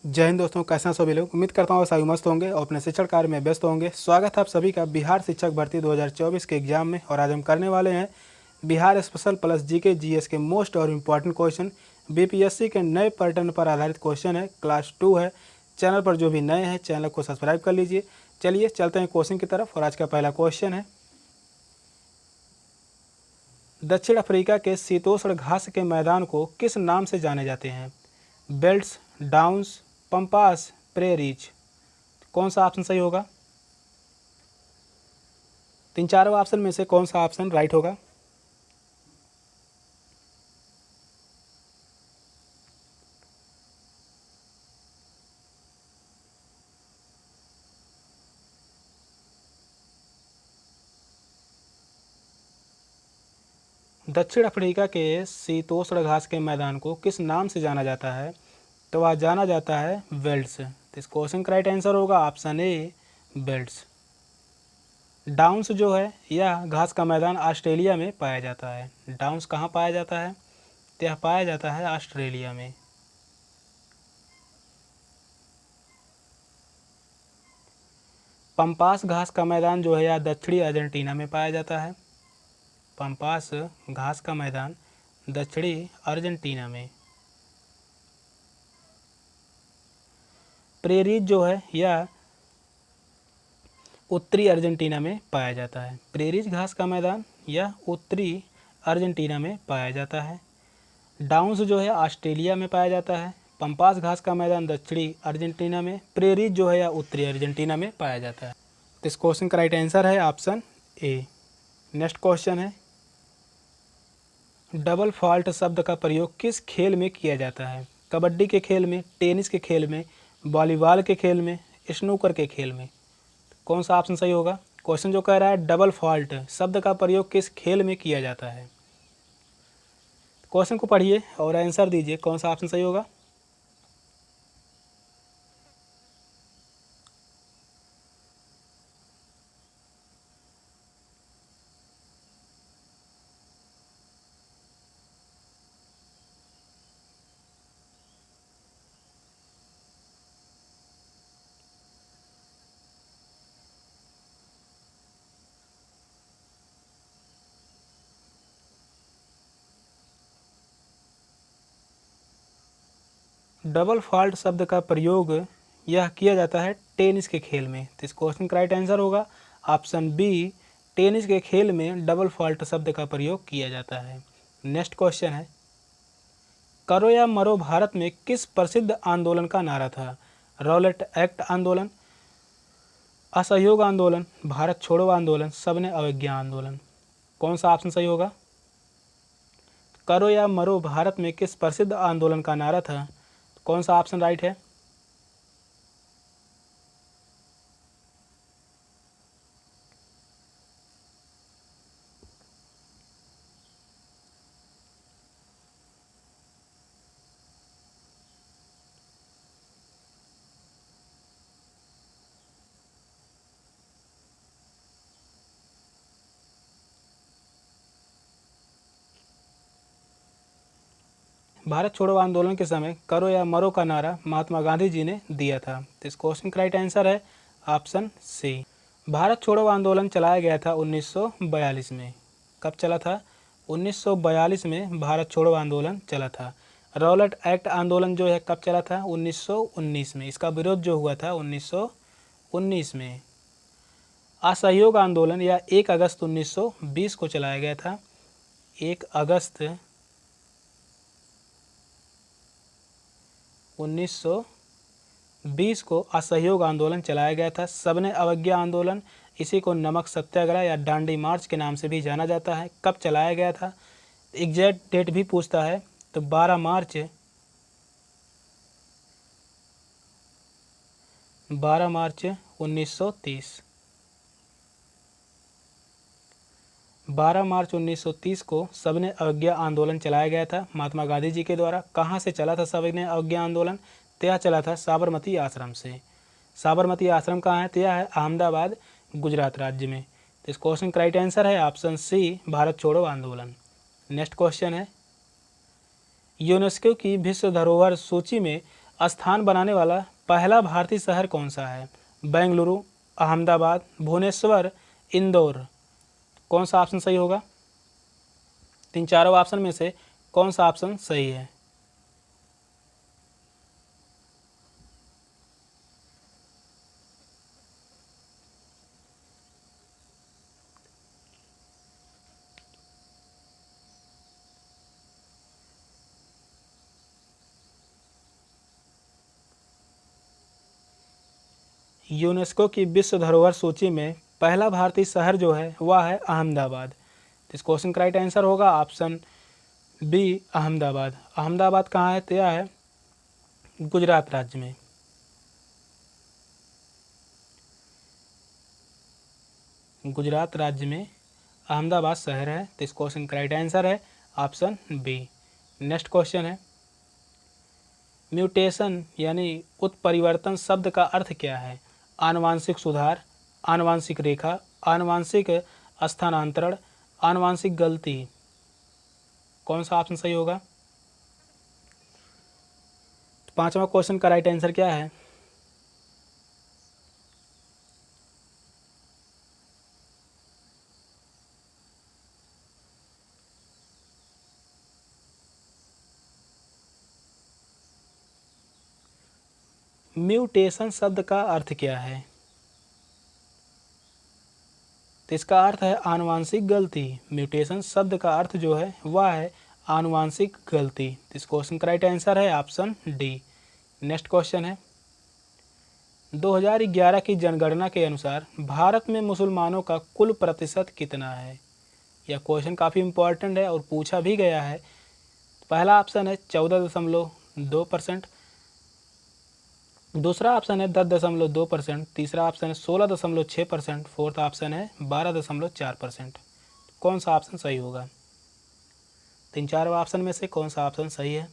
जय हिंद दोस्तों, कैसे हैं सभी लोग। उम्मीद करता हूँ सभी मस्त होंगे और अपने शिक्षण कार्य में व्यस्त होंगे। स्वागत है आप सभी का बिहार शिक्षक भर्ती 2024 के एग्जाम में। और आज हम करने वाले हैं Bihar special plus GK GS के मोस्ट और इम्पॉर्टेंट क्वेश्चन। बीपीएससी के नए पैटर्न पर आधारित क्वेश्चन है, क्लास 2 है। चैनल पर जो भी नए हैं चैनल को सब्सक्राइब कर लीजिए। चलिए चलते हैं क्वेश्चन की तरफ। और आज का पहला क्वेश्चन है, दक्षिण अफ्रीका के शीतोष्ण घास के मैदान को किस नाम से जाने जाते हैं? Belts, downs, pampas, prairies. कौन सा ऑप्शन सही होगा? तीन चारों ऑप्शन में से कौन सा ऑप्शन राइट होगा? दक्षिण अफ्रीका के शीतोष्ण घास के मैदान को किस नाम से जाना जाता है? तो वह जाना जाता है बेल्ट्स। तो इस क्वेश्चन का राइट आंसर होगा ऑप्शन ए, बेल्ट्स। डाउन्स जो है यह घास का मैदान ऑस्ट्रेलिया में पाया जाता है। डाउन्स कहाँ पाया जाता है? तो यह पाया जाता है ऑस्ट्रेलिया में। पंपास घास का मैदान जो है यह दक्षिणी अर्जेंटीना में पाया जाता है। पंपास घास का मैदान दक्षिणी अर्जेंटीना में। प्रेरीज जो है यह उत्तरी अर्जेंटीना में पाया जाता है। प्रेरीज घास का मैदान यह उत्तरी अर्जेंटीना में पाया जाता है। डाउन्स जो है ऑस्ट्रेलिया में पाया जाता है। पंपास घास का मैदान दक्षिणी अर्जेंटीना में। प्रेरीज जो है यह उत्तरी अर्जेंटीना में पाया जाता है। तो इस क्वेश्चन का राइट आंसर है ऑप्शन ए। नेक्स्ट क्वेश्चन है, डबल फॉल्ट शब्द का प्रयोग किस खेल में किया जाता है? कबड्डी के खेल में, टेनिस के खेल में, वॉलीबॉल के खेल में, स्नूकर के खेल में। कौन सा ऑप्शन सही होगा? क्वेश्चन जो कह रहा है डबल फॉल्ट शब्द का प्रयोग किस खेल में किया जाता है। क्वेश्चन को पढ़िए और आंसर दीजिए, कौन सा ऑप्शन सही होगा? डबल फॉल्ट शब्द का प्रयोग यह किया जाता है टेनिस के खेल में। तो इस क्वेश्चन का राइट आंसर होगा ऑप्शन बी, टेनिस के खेल में डबल फॉल्ट शब्द का प्रयोग किया जाता है। नेक्स्ट क्वेश्चन है, करो या मरो भारत में किस प्रसिद्ध आंदोलन का नारा था? रॉलेट एक्ट आंदोलन, असहयोग आंदोलन, भारत छोड़ो आंदोलन, सबने अवज्ञा आंदोलन। कौन सा ऑप्शन सही होगा? करो या मरो भारत में किस प्रसिद्ध आंदोलन का नारा था? कौन सा ऑप्शन राइट है? भारत छोड़ो आंदोलन के समय करो या मरो का नारा महात्मा गांधी जी ने दिया था। तो इस क्वेश्चन का राइट आंसर है ऑप्शन सी। भारत छोड़ो आंदोलन चलाया गया था 1942 में। कब चला था? 1942 में भारत छोड़ो आंदोलन चला था। रॉलेट एक्ट आंदोलन जो है कब चला था? 1919 में। इसका विरोध जो हुआ था 1919 में। असहयोग आंदोलन या 1 अगस्त 1920 को चलाया गया था। 1 अगस्त 1920 को असहयोग आंदोलन चलाया गया था। सबने अवज्ञा आंदोलन, इसी को नमक सत्याग्रह या डांडी मार्च के नाम से भी जाना जाता है। कब चलाया गया था? एग्जैक्ट डेट भी पूछता है तो 12 मार्च 1930। 12 मार्च 1930 को सबने अवज्ञा आंदोलन चलाया गया था महात्मा गांधी जी के द्वारा। कहाँ से चला था सबने अवज्ञा आंदोलन? तो यह चला था साबरमती आश्रम से। साबरमती आश्रम कहाँ है? तो यह है अहमदाबाद, गुजरात राज्य में। तो इस क्वेश्चन का राइट आंसर है ऑप्शन सी, भारत छोड़ो आंदोलन। नेक्स्ट क्वेश्चन है, यूनेस्को की विश्व धरोहर सूची में स्थान बनाने वाला पहला भारतीय शहर कौन सा है? बेंगलुरु, अहमदाबाद, भुवनेश्वर, इंदौर। कौन सा ऑप्शन सही होगा? इन चारों ऑप्शन में से कौन सा ऑप्शन सही है? यूनेस्को की विश्व धरोहर सूची में पहला भारतीय शहर जो है वह है अहमदाबाद। तो इस क्वेश्चन का राइट आंसर होगा ऑप्शन बी, अहमदाबाद। अहमदाबाद कहाँ है? तो यह है गुजरात राज्य में। गुजरात राज्य में अहमदाबाद शहर है। तो इस क्वेश्चन का राइट आंसर है ऑप्शन बी। नेक्स्ट क्वेश्चन है, म्यूटेशन यानी उत्परिवर्तन शब्द का अर्थ क्या है? आनुवांशिक सुधार, आनुवांशिक रेखा, आनुवांशिक स्थानांतरण, आनुवांशिक गलती। कौन सा ऑप्शन सही होगा? तो पांचवा क्वेश्चन का राइट आंसर क्या है? म्यूटेशन शब्द का अर्थ क्या है? तो इसका अर्थ है आनुवांशिक गलती। म्यूटेशन शब्द का अर्थ जो है वह है आनुवांशिक गलती। तो इस क्वेश्चन का राइट आंसर है ऑप्शन डी। नेक्स्ट क्वेश्चन है, 2011 की जनगणना के अनुसार भारत में मुसलमानों का कुल प्रतिशत कितना है? यह क्वेश्चन काफ़ी इम्पोर्टेंट है और पूछा भी गया है। पहला ऑप्शन है 14.2%, दूसरा ऑप्शन है 10.2%, तीसरा ऑप्शन है 16.6%, फोर्थ ऑप्शन है 12.4%। कौन सा ऑप्शन सही होगा? तीन चार ऑप्शन में से कौन सा ऑप्शन सही है?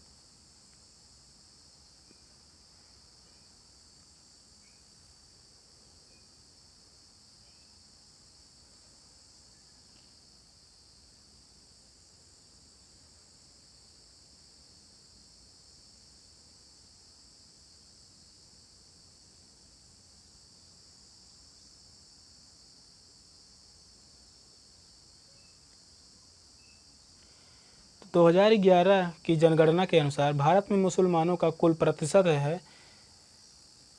तो 2011 की जनगणना के अनुसार भारत में मुसलमानों का कुल प्रतिशत है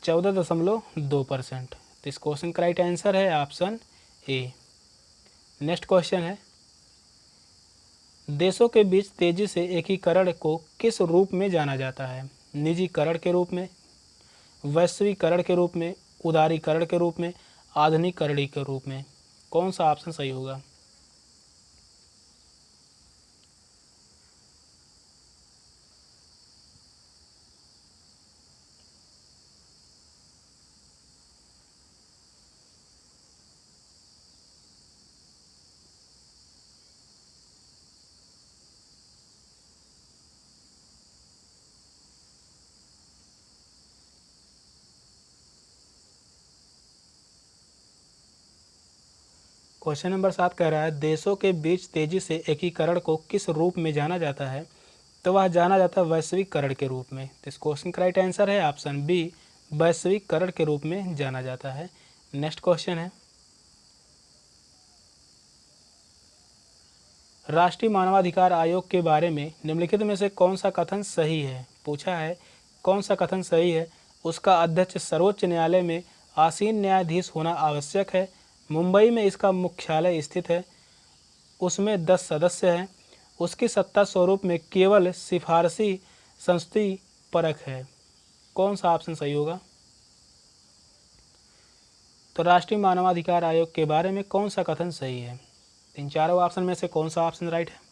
14.2%। तो इस क्वेश्चन का राइट आंसर है ऑप्शन ए। नेक्स्ट क्वेश्चन है, देशों के बीच तेजी से एकीकरण को किस रूप में जाना जाता है? निजीकरण के रूप में, वैश्वीकरण के रूप में, उदारीकरण के रूप में, आधुनिकीकरण के रूप में। कौन सा ऑप्शन सही होगा? क्वेश्चन नंबर 7 कह रहा है, देशों के बीच तेजी से एकीकरण को किस रूप में जाना जाता है? तो वह जाना जाता है वैश्वीकरण के रूप में। तो इस क्वेश्चन का राइट आंसर है ऑप्शन बी, वैश्वीकरण के रूप में जाना जाता है। नेक्स्ट क्वेश्चन है, राष्ट्रीय मानवाधिकार आयोग के बारे में निम्नलिखित में से कौन सा कथन सही है? पूछा है कौन सा कथन सही है। उसका अध्यक्ष सर्वोच्च न्यायालय में आसीन न्यायाधीश होना आवश्यक है, मुंबई में इसका मुख्यालय स्थित है, उसमें 10 सदस्य हैं, उसकी सत्ता स्वरूप में केवल सिफारसी संस्तुति परक है। कौन सा ऑप्शन सही होगा? तो राष्ट्रीय मानवाधिकार आयोग के बारे में कौन सा कथन सही है? इन चारों ऑप्शन में से कौन सा ऑप्शन राइट है?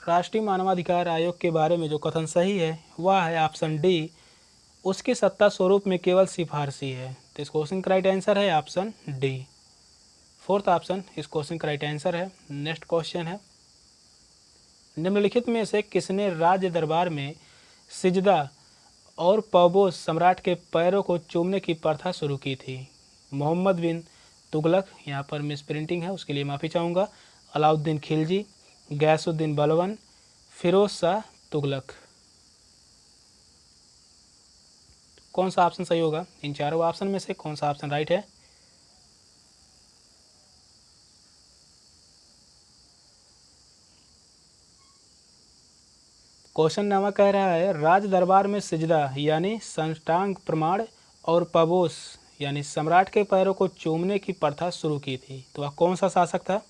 राष्ट्रीय मानवाधिकार आयोग के बारे में जो कथन सही है वह है ऑप्शन डी, उसकी सत्ता स्वरूप में केवल सिफारसी है। तो इस क्वेश्चन का राइट आंसर है ऑप्शन डी। फोर्थ ऑप्शन इस क्वेश्चन का राइट आंसर है। नेक्स्ट क्वेश्चन है, निम्नलिखित में से किसने राज्य दरबार में सिजदा और पबोस सम्राट के पैरों को चूमने की प्रथा शुरू की थी? मोहम्मद बिन तुगलक, यहाँ पर मिस प्रिंटिंग है उसके लिए माफ़ी चाहूँगा, अलाउद्दीन खिलजी, गयासुद्दीन बलबन, फिरोज शाह तुगलक। कौन सा ऑप्शन सही होगा? इन चारों ऑप्शन में से कौन सा ऑप्शन राइट है? क्वेश्चन नामा कह रहा है राज दरबार में सिजदा यानी साष्टांग प्रमाण और पबोस यानी सम्राट के पैरों को चूमने की प्रथा शुरू की थी। तो वह कौन सा शासक था?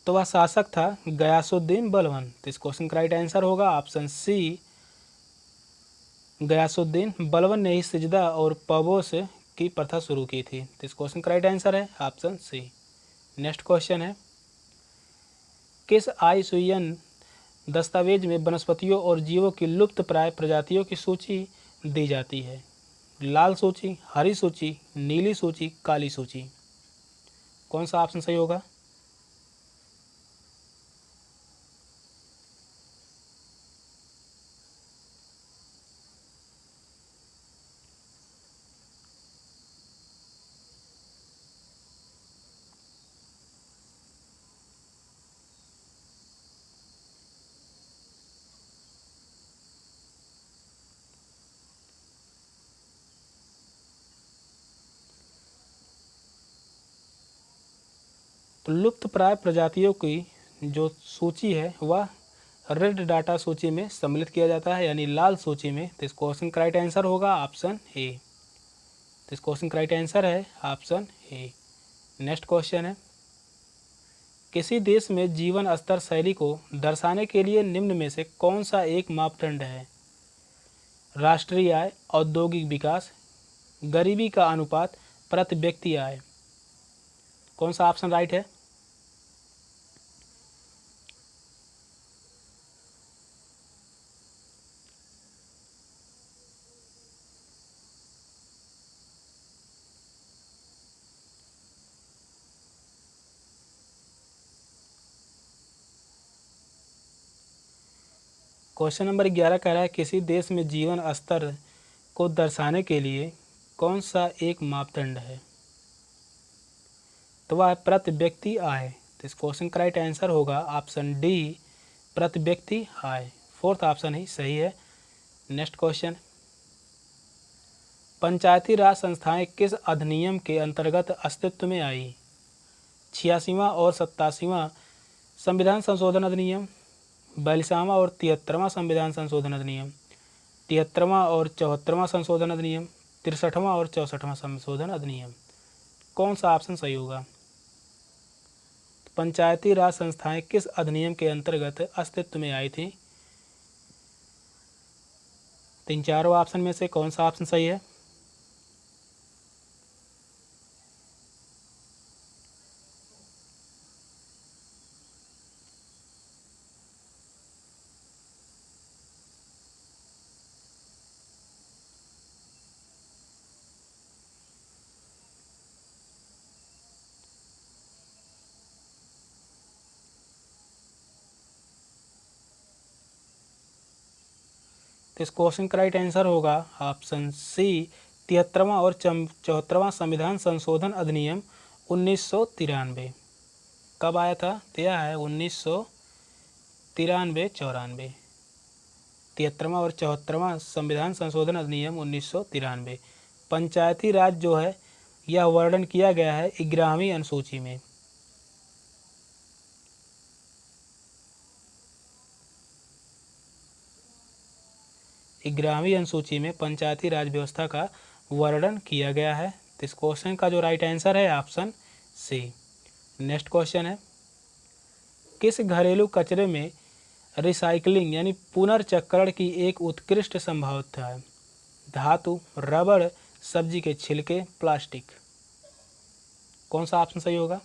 तो वह शासक था गयासुद्दीन बलबन। तो इस क्वेश्चन का राइट आंसर होगा ऑप्शन सी, गयासुद्दीन बलबन ने ही सिजदा और पबोस की प्रथा शुरू की थी। तो इस क्वेश्चन का राइट आंसर है ऑप्शन सी। नेक्स्ट क्वेश्चन है, किस IUCN दस्तावेज में वनस्पतियों और जीवों की लुप्त प्राय प्रजातियों की सूची दी जाती है? लाल सूची, हरी सूची, नीली सूची, काली सूची। कौन सा ऑप्शन सही होगा? तो लुप्त प्राय प्रजातियों की जो सूची है वह रेड डाटा सूची में सम्मिलित किया जाता है यानी लाल सूची में। तो इस क्वेश्चन का राइट आंसर होगा ऑप्शन ए। तो इस क्वेश्चन का राइट आंसर है ऑप्शन ए। नेक्स्ट क्वेश्चन है, किसी देश में जीवन स्तर शैली को दर्शाने के लिए निम्न में से कौन सा एक मापदंड है? राष्ट्रीय आय, औद्योगिक विकास, गरीबी का अनुपात, प्रति व्यक्ति आय। कौन सा ऑप्शन राइट है? क्वेश्चन नंबर 11 कह रहा है किसी देश में जीवन स्तर को दर्शाने के लिए कौन सा एक मापदंड है? तो वह है प्रति व्यक्ति आय। तो इस क्वेश्चन का राइट आंसर होगा ऑप्शन डी, प्रति व्यक्ति आय। फोर्थ ऑप्शन ही सही है। नेक्स्ट क्वेश्चन, पंचायती राज संस्थाएं किस अधिनियम के अंतर्गत अस्तित्व में आई? 86वां और 87वां संविधान संशोधन अधिनियम, 42वां और 73वां संविधान संशोधन अधिनियम, 73वां और 74वां संशोधन अधिनियम, 63वां और 64वां संशोधन अधिनियम। कौन सा ऑप्शन सही होगा? पंचायती राज संस्थाएं किस अधिनियम के अंतर्गत अस्तित्व में आई थी? तीन चारों ऑप्शन में से कौन सा ऑप्शन सही है? तो इस क्वेश्चन का राइट आंसर होगा ऑप्शन सी, 73वां और 74वां संविधान संशोधन अधिनियम 1993। कब आया था? तो यह है 1993-94। 73वां और 74वां संविधान संशोधन अधिनियम 1993। पंचायती राज जो है यह वर्णन किया गया है 11वीं अनुसूची में। ग्रामीण अनुसूची में पंचायती राज व्यवस्था का वर्णन किया गया है। तो इस क्वेश्चन का जो राइट आंसर है ऑप्शन सी। नेक्स्ट क्वेश्चन है, किस घरेलू कचरे में रिसाइकलिंग यानी पुनर्चक्रण की एक उत्कृष्ट संभावना है। धातु, रबड़, सब्जी के छिलके, प्लास्टिक। कौन सा ऑप्शन सही होगा?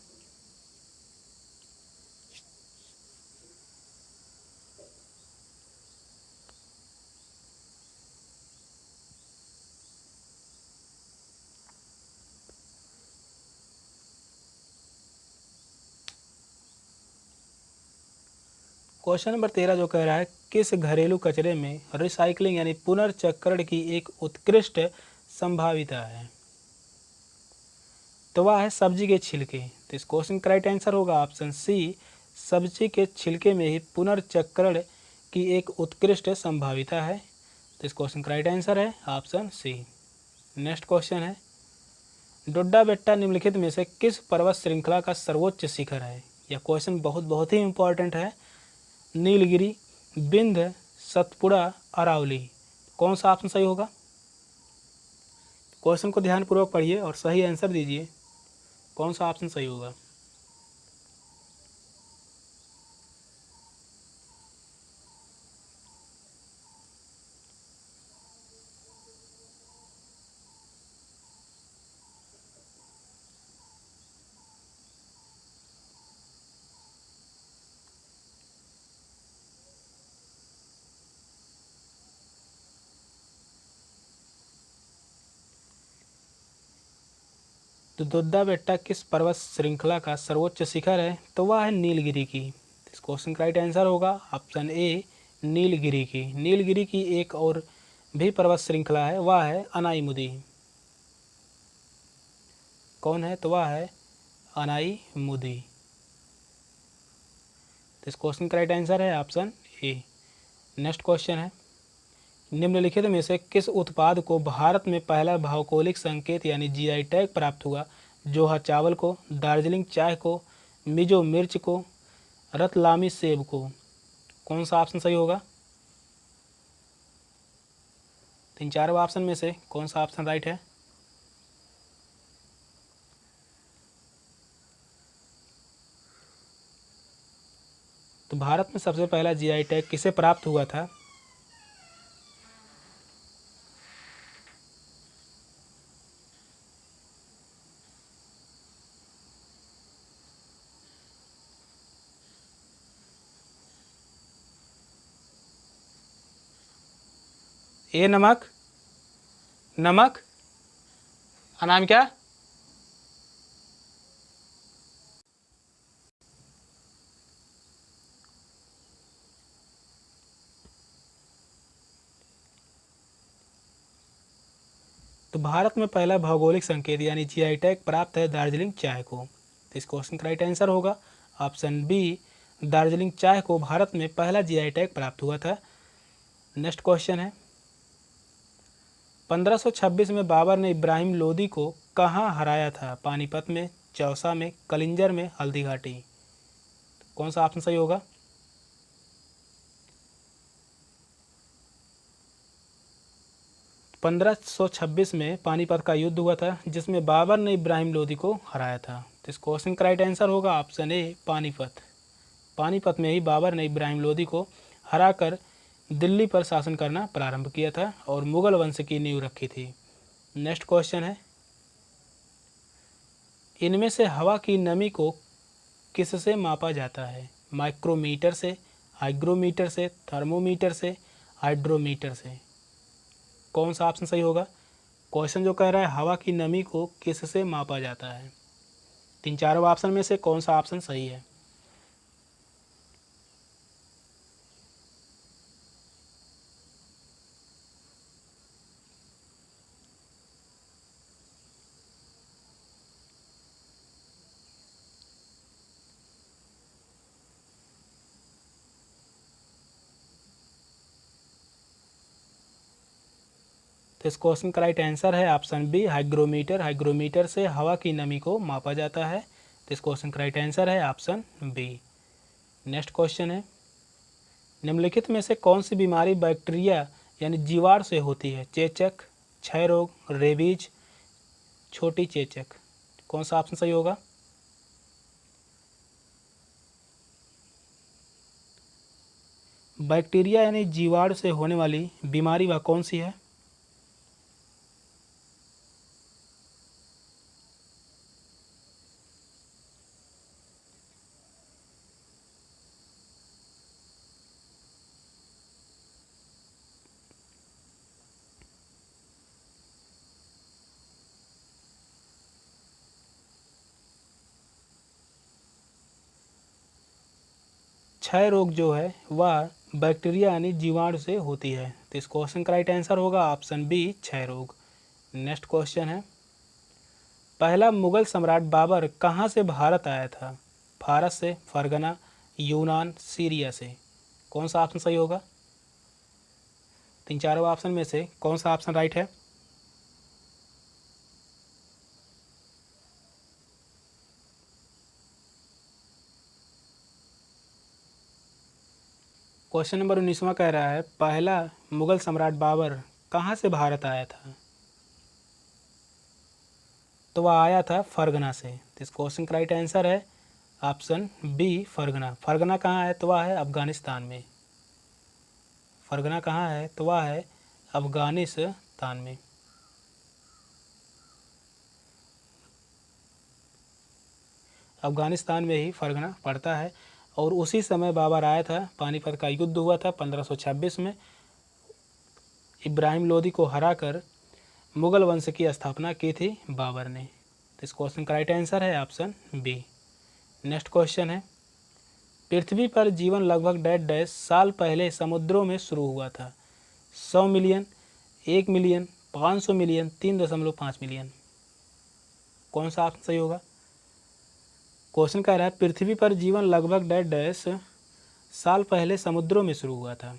क्वेश्चन नंबर 13 जो कह रहा है, किस घरेलू कचरे में रिसाइकलिंग यानी पुनर्चक्रण की एक उत्कृष्ट संभाविता है? तो वह है सब्जी के छिलके। तो इस क्वेश्चन का राइट आंसर होगा ऑप्शन सी, सब्जी के छिलके में ही पुनर्चक्रण की एक उत्कृष्ट संभाविता है। तो इस क्वेश्चन का राइट आंसर है ऑप्शन सी। नेक्स्ट क्वेश्चन है, डोड्डा बेट्टा निम्नलिखित में से किस पर्वत श्रृंखला का सर्वोच्च शिखर है? यह क्वेश्चन बहुत ही इंपॉर्टेंट है। नीलगिरी, विंध्य, सतपुड़ा, अरावली। कौन सा ऑप्शन सही होगा? क्वेश्चन को ध्यानपूर्वक पढ़िए और सही आंसर दीजिए। कौन सा ऑप्शन सही होगा? तो डोड्डा बेट्टा किस पर्वत श्रृंखला का सर्वोच्च शिखर है? तो वह है नीलगिरी की। इस क्वेश्चन का राइट आंसर होगा ऑप्शन ए, नीलगिरी की। नीलगिरी की एक और भी पर्वत श्रृंखला है, वह है अनाईमुदी। कौन है? तो वह है अनाईमुदी। तो इस क्वेश्चन का राइट आंसर है ऑप्शन ए। नेक्स्ट क्वेश्चन है, निम्नलिखित में से किस उत्पाद को भारत में पहला भौगोलिक संकेत यानी जीआई टैग प्राप्त हुआ? जोहा चावल को, दार्जिलिंग चाय को, मिजो मिर्च को, रतलामी सेब को। कौन सा ऑप्शन सही होगा? तीन चार ऑप्शन में से कौन सा ऑप्शन राइट है? तो भारत में सबसे पहला जीआई टैग किसे प्राप्त हुआ था? ए नमक, नमक, अनामिका। तो भारत में पहला भौगोलिक संकेत यानी जीआई टैग प्राप्त है दार्जिलिंग चाय को। तो इस क्वेश्चन का राइट आंसर होगा ऑप्शन बी, दार्जिलिंग चाय को भारत में पहला जीआई टैग प्राप्त हुआ था। नेक्स्ट क्वेश्चन है, 1526 में बाबर ने इब्राहिम लोदी को कहाँ हराया था? पानीपत में, चौसा में, कलिंजर में, हल्दीघाटी। कौन सा ऑप्शन सही होगा? पंद्रह सौ छब्बीस में पानीपत का युद्ध हुआ था, जिसमें बाबर ने इब्राहिम लोदी को हराया था। तो इस क्वेश्चन का राइट आंसर होगा ऑप्शन ए, पानीपत। पानीपत में ही बाबर ने इब्राहिम लोदी को हराकर दिल्ली पर शासन करना प्रारंभ किया था और मुगल वंश की नींव रखी थी। नेक्स्ट क्वेश्चन है, इनमें से हवा की नमी को किससे मापा जाता है? माइक्रोमीटर से, हाइग्रोमीटर से, थर्मोमीटर से, हाइड्रोमीटर से। कौन सा ऑप्शन सही होगा? क्वेश्चन जो कह रहा है हवा की नमी को किससे मापा जाता है? तीन चारों ऑप्शन में से कौन सा ऑप्शन सही है? तो इस क्वेश्चन का राइट आंसर है ऑप्शन बी, हाइग्रोमीटर। हाइग्रोमीटर से हवा की नमी को मापा जाता है। तो इस क्वेश्चन का राइट आंसर है ऑप्शन बी। नेक्स्ट क्वेश्चन है, निम्नलिखित में से कौन सी बीमारी बैक्टीरिया यानी जीवाणु से होती है? चेचक, क्षय रोग, रेबीज, छोटी चेचक। कौन सा ऑप्शन सही होगा? बैक्टीरिया यानी जीवाणु से होने वाली बीमारी वह कौन सी है? क्षय रोग जो है वह बैक्टीरिया यानी जीवाणु से होती है। तो इस क्वेश्चन का राइट आंसर होगा ऑप्शन बी, क्षय रोग। नेक्स्ट क्वेश्चन है, पहला मुगल सम्राट बाबर कहाँ से भारत आया था? फारस से, फरगना, यूनान, सीरिया से। कौन सा ऑप्शन सही होगा? तीन चारों ऑप्शन में से कौन सा ऑप्शन राइट है? क्वेश्चन नंबर 19वां कह रहा है, पहला मुगल सम्राट बाबर कहाँ से भारत आया था? तो वह आया था फरगना से। तो इस क्वेश्चन का राइट आंसर है ऑप्शन बी, फरगना। फरगना कहाँ है? तो वह है अफगानिस्तान में। फरगना कहाँ है? तो वह है अफगानिस्तान में। अफगानिस्तान में ही फरगना पड़ता है और उसी समय बाबर आया था। पानीपत का युद्ध हुआ था 1526 में। इब्राहिम लोदी को हराकर मुगल वंश की स्थापना की थी बाबर ने। तो इस क्वेश्चन का राइट आंसर है ऑप्शन बी। नेक्स्ट क्वेश्चन है, पृथ्वी पर जीवन लगभग डैश डैश साल पहले समुद्रों में शुरू हुआ था? 100 मिलियन, 1 मिलियन, 500 मिलियन, 3.5 मिलियन। कौन सा ऑप्शन सही होगा? क्वेश्चन कह रहा है पृथ्वी पर जीवन लगभग डैश डैश साल पहले समुद्रों में शुरू हुआ था।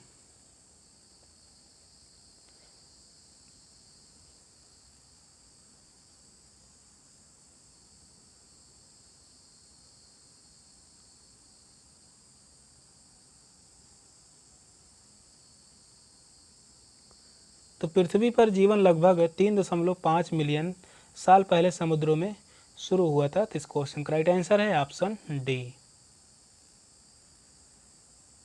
तो पृथ्वी पर जीवन लगभग 3.5 मिलियन साल पहले समुद्रों में शुरू हुआ था। तो इस क्वेश्चन का राइट आंसर है ऑप्शन डी।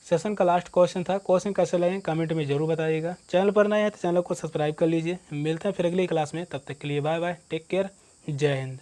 सेशन का लास्ट क्वेश्चन था। क्वेश्चन कैसे लगे कमेंट में जरूर बताइएगा। चैनल पर नए हैं तो चैनल को सब्सक्राइब कर लीजिए। मिलते हैं फिर अगली क्लास में, तब तक के लिए बाय बाय, टेक केयर, जय हिंद।